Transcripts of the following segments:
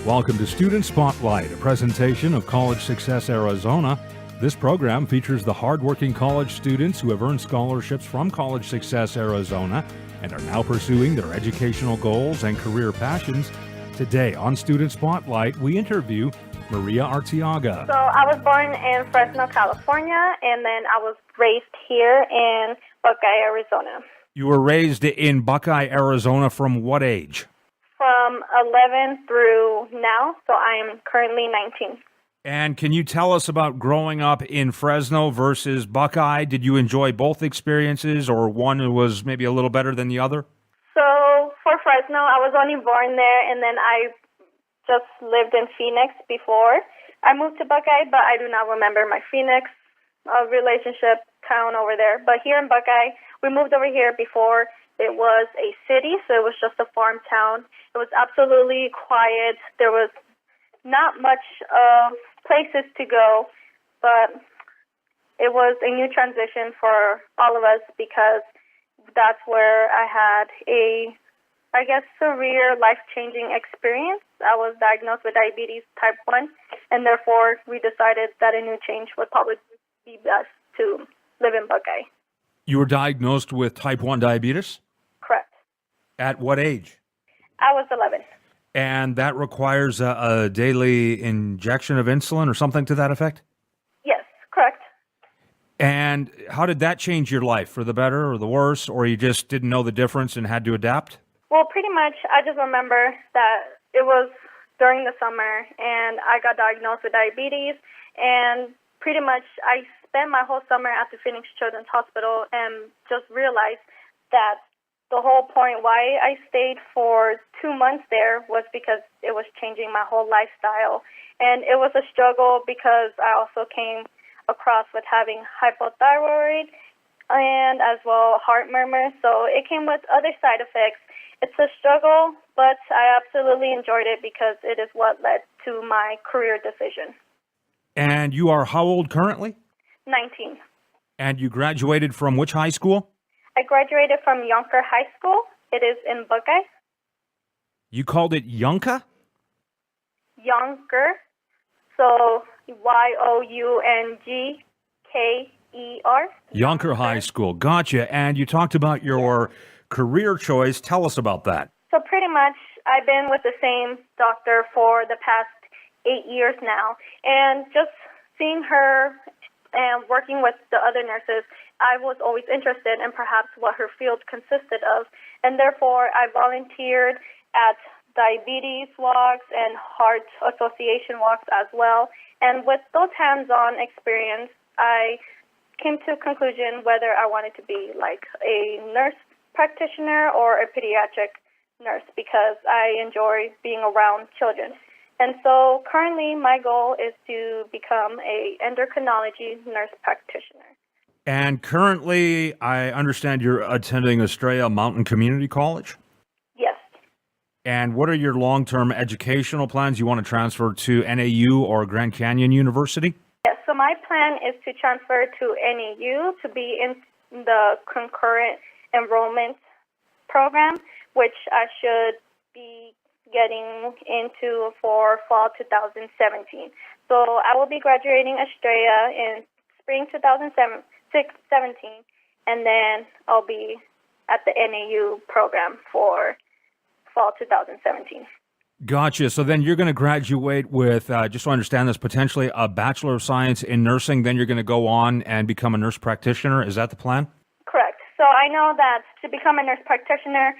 Welcome to Student Spotlight, a presentation of College Success Arizona. This program features the hardworking college students who have earned scholarships from College Success Arizona and are now pursuing their educational goals and career passions. Today on Student Spotlight, we interview Maria Arteaga. So I was born in Fresno, California, and then I was raised here in Buckeye, Arizona. You were raised in Buckeye, Arizona from what age? From 11 through now, so I am currently 19. And can you tell us about growing up in Fresno versus Buckeye? Did you enjoy both experiences, or one was maybe a little better than the other? So for Fresno, I was only born there, and then I just lived in Phoenix before I moved to Buckeye, but I do not remember my Phoenix relationship town over there. But here in Buckeye, we moved over here before it was a city, so it was just a farm town. It was absolutely quiet. There was not much places to go, but it was a new transition for all of us because that's where I had a, I guess, surreal, life-changing experience. I was diagnosed with diabetes type 1, and therefore we decided that a new change would probably be best to live in Buckeye. You were diagnosed with type 1 diabetes? Correct. At what age? I was 11. And that requires a daily injection of insulin or something to that effect? Yes, correct. And how did that change your life, for the better or the worse, or you just didn't know the difference and had to adapt? Well, pretty much, I just remember that it was during the summer, and I got diagnosed with diabetes, and pretty much I spent my whole summer at the Phoenix Children's Hospital and just realized that the whole point why I stayed for 2 months there was because it was changing my whole lifestyle. And it was a struggle because I also came across with having hypothyroid and as well heart murmur. So it came with other side effects. It's a struggle, but I absolutely enjoyed it because it is what led to my career decision. And you are how old currently? 19. And you graduated from which high school? I graduated from Youngker High School. It is in Buckeye. You called it Youngker? Youngker. So Youngker. Youngker High School. Gotcha. And you talked about your career choice. Tell us about that. So pretty much I've been with the same doctor for the past 8 years now. And just seeing her and working with the other nurses, I was always interested in perhaps what her field consisted of. And therefore, I volunteered at diabetes walks and heart association walks as well. And with those hands-on experience, I came to a conclusion whether I wanted to be like a nurse practitioner or a pediatric nurse because I enjoy being around children. And so currently my goal is to become a endocrinology nurse practitioner. And currently, I understand you're attending Estrella Mountain Community College? Yes. And what are your long-term educational plans? You want to transfer to NAU or Grand Canyon University? Yes, so my plan is to transfer to NAU to be in the concurrent enrollment program, which I should be getting into for fall 2017. So I will be graduating Estrella in spring 2017, and then I'll be at the NAU program for fall 2017. Gotcha. So then you're going to graduate with, just so I understand this, potentially a Bachelor of Science in nursing. Then you're going to go on and become a nurse practitioner. Is that the plan? Correct. So I know that to become a nurse practitioner,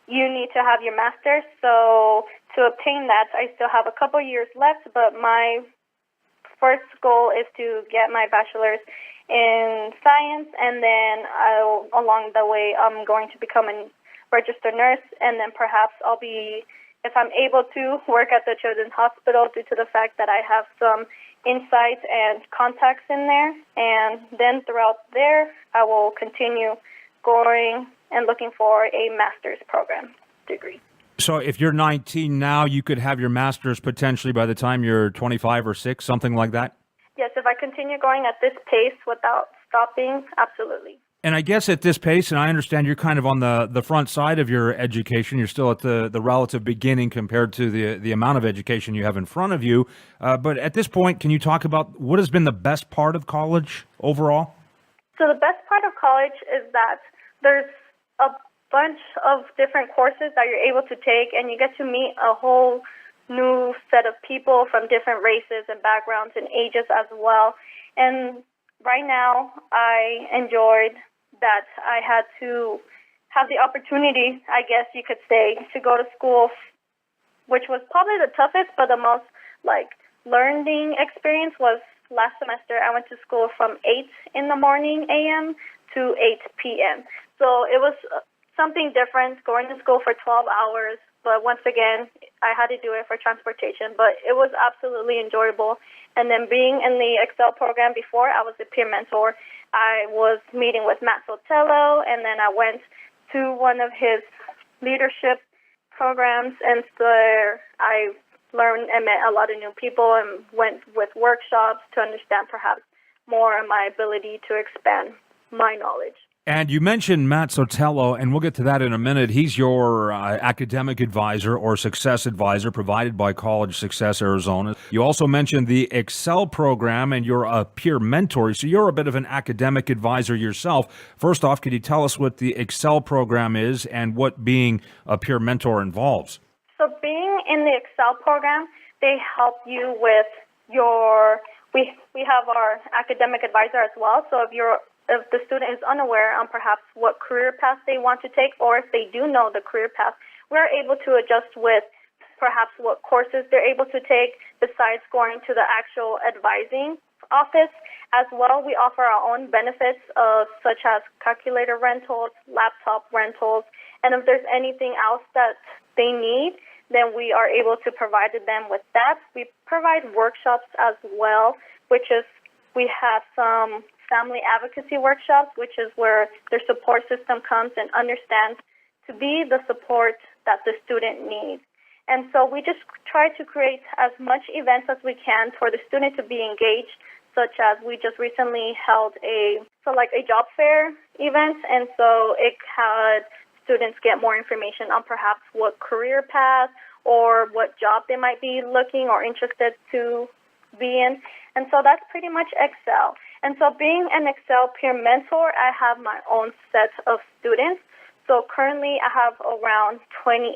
you need to have your master's. So to obtain that, I still have a couple years left, but my first goal is to get my bachelor's in science, and then along the way, I'm going to become a registered nurse, and then perhaps I'll be, if I'm able to, work at the Children's Hospital due to the fact that I have some insights and contacts in there. And then throughout there, I will continue going and looking for a master's program degree. So if you're 19 now, you could have your master's potentially by the time you're 25 or 6, something like that? Yes, if I continue going at this pace without stopping, absolutely. And I guess at this pace, and I understand you're kind of on the front side of your education, you're still at the relative beginning compared to the amount of education you have in front of you. But at this point, can you talk about what has been the best part of college overall? So the best part of college is that there's a bunch of different courses that you're able to take, and you get to meet a whole new set of people from different races and backgrounds and ages as well. And right now, I enjoyed that I had to have the opportunity, I guess you could say, to go to school, which was probably the toughest, but the most learning experience was last semester. I went to school from 8 in the morning a.m. to 8 p.m. So it was something different, going to school for 12 hours. But once again, I had to do it for transportation. But it was absolutely enjoyable. And then being in the Excel program before, I was a peer mentor. I was meeting with Matt Sotelo, and then I went to one of his leadership programs, and there I learned and met a lot of new people and went with workshops to understand perhaps more of my ability to expand my knowledge. And you mentioned Matt Sotelo, and we'll get to that in a minute. He's your academic advisor or success advisor provided by College Success Arizona. You also mentioned the Excel program, and you're a peer mentor. So you're a bit of an academic advisor yourself. First off, could you tell us what the Excel program is and what being a peer mentor involves? So being in the Excel program, they help you with your, we have our academic advisor as well. So if the student is unaware on perhaps what career path they want to take, or if they do know the career path, we're able to adjust with perhaps what courses they're able to take besides going to the actual advising office. As well, we offer our own benefits such as calculator rentals, laptop rentals, and if there's anything else that they need, then we are able to provide them with that. We provide workshops as well, which is we have some family advocacy workshops, which is where their support system comes and understands to be the support that the student needs. And so we just try to create as much events as we can for the student to be engaged, such as we just recently held a job fair event, and so it had students get more information on perhaps what career path or what job they might be looking or interested to be in. And so that's pretty much Excel. And so being an Excel peer mentor, I have my own set of students. So currently I have around 28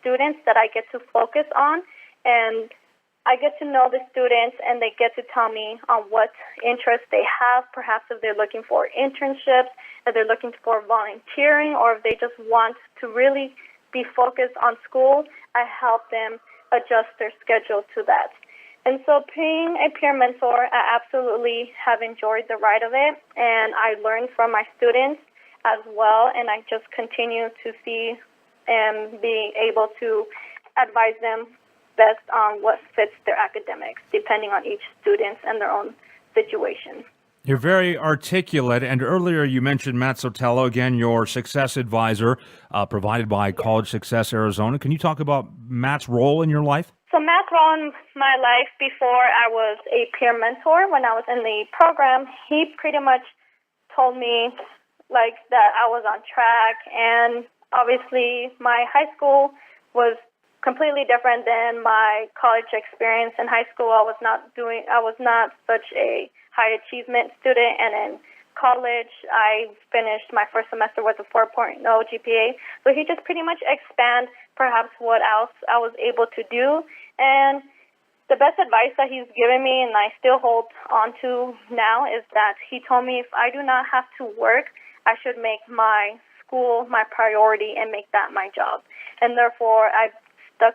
students that I get to focus on, and I get to know the students and they get to tell me on what interests they have, perhaps if they're looking for internships, if they're looking for volunteering, or if they just want to really be focused on school, I help them adjust their schedule to that. And so being a peer mentor, I absolutely have enjoyed the ride of it, and I learn from my students as well, and I just continue to see and be able to advise them best on what fits their academics, depending on each student and their own situation. You're very articulate, and earlier you mentioned Matt Sotelo, again, your success advisor provided by College Success Arizona. Can you talk about Matt's role in your life? So Matt's role in my life before I was a peer mentor, when I was in the program, he pretty much told me that I was on track, and obviously my high school was completely different than my college experience. In high school, I was not such a high achievement student, and in college, I finished my first semester with a 4.0 GPA. So he just pretty much expand perhaps what else I was able to do. And the best advice that he's given me, and I still hold on to now, is that he told me if I do not have to work, I should make my school my priority and make that my job. And therefore, I stuck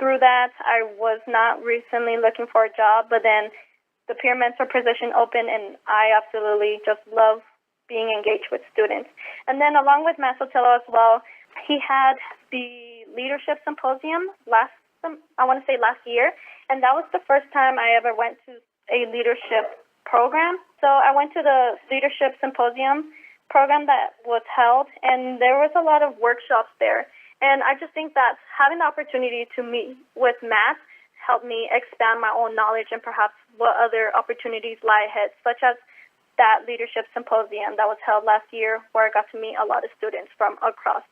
through that. I was not recently looking for a job, but then the peer mentor position opened, and I absolutely just love being engaged with students. And then along with Matt Sotelo as well, he had the leadership symposium last year, and that was the first time I ever went to a leadership program. So I went to the leadership symposium program that was held, and there was a lot of workshops there. And I just think that having the opportunity to meet with Matt helped me expand my own knowledge and perhaps what other opportunities lie ahead, such as that leadership symposium that was held last year, where I got to meet a lot of students from across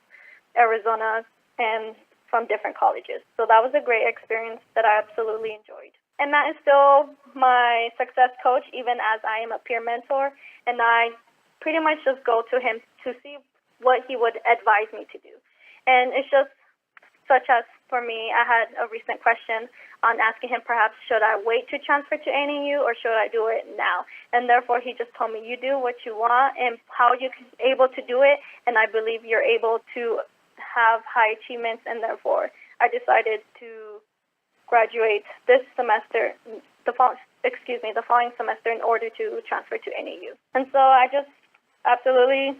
Arizona and from different colleges. So that was a great experience that I absolutely enjoyed. And Matt is still my success coach, even as I am a peer mentor, and I pretty much just go to him to see what he would advise me to do. And it's just such as, for me, I had a recent question on asking him perhaps should I wait to transfer to ANU or should I do it now? And therefore he just told me, you do what you want and how you're able to do it, and I believe you're able to have high achievements, and therefore I decided to graduate this semester, the following semester in order to transfer to NAU. And so I just absolutely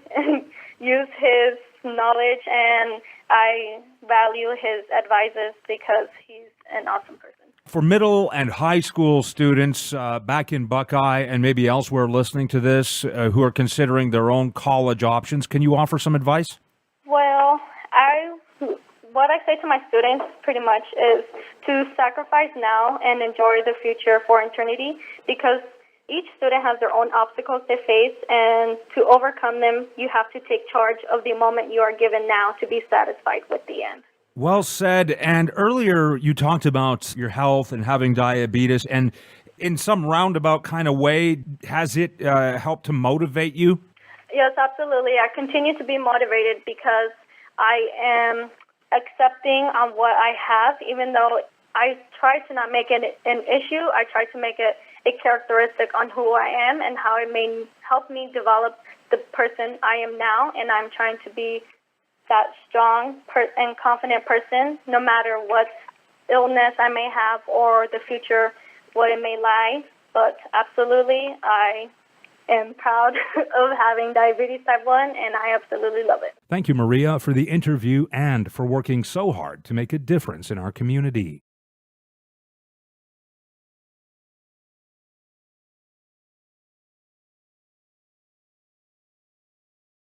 use his knowledge, and I value his advices because he's an awesome person. For middle and high school students back in Buckeye and maybe elsewhere listening to this who are considering their own college options, can you offer some advice? Well, what I say to my students pretty much is to sacrifice now and enjoy the future for eternity, because each student has their own obstacles they face, and to overcome them, you have to take charge of the moment you are given now to be satisfied with the end. Well said. And earlier you talked about your health and having diabetes, and in some roundabout kind of way, has it helped to motivate you? Yes, absolutely. I continue to be motivated because I am accepting on what I have, even though I try to not make it an issue. I try to make it a characteristic on who I am and how it may help me develop the person I am now, and I'm trying to be that strong and confident person no matter what illness I may have or the future, what it may lie. But absolutely, I am proud of having diabetes type 1, and I absolutely love it. Thank you, Maria, for the interview and for working so hard to make a difference in our community.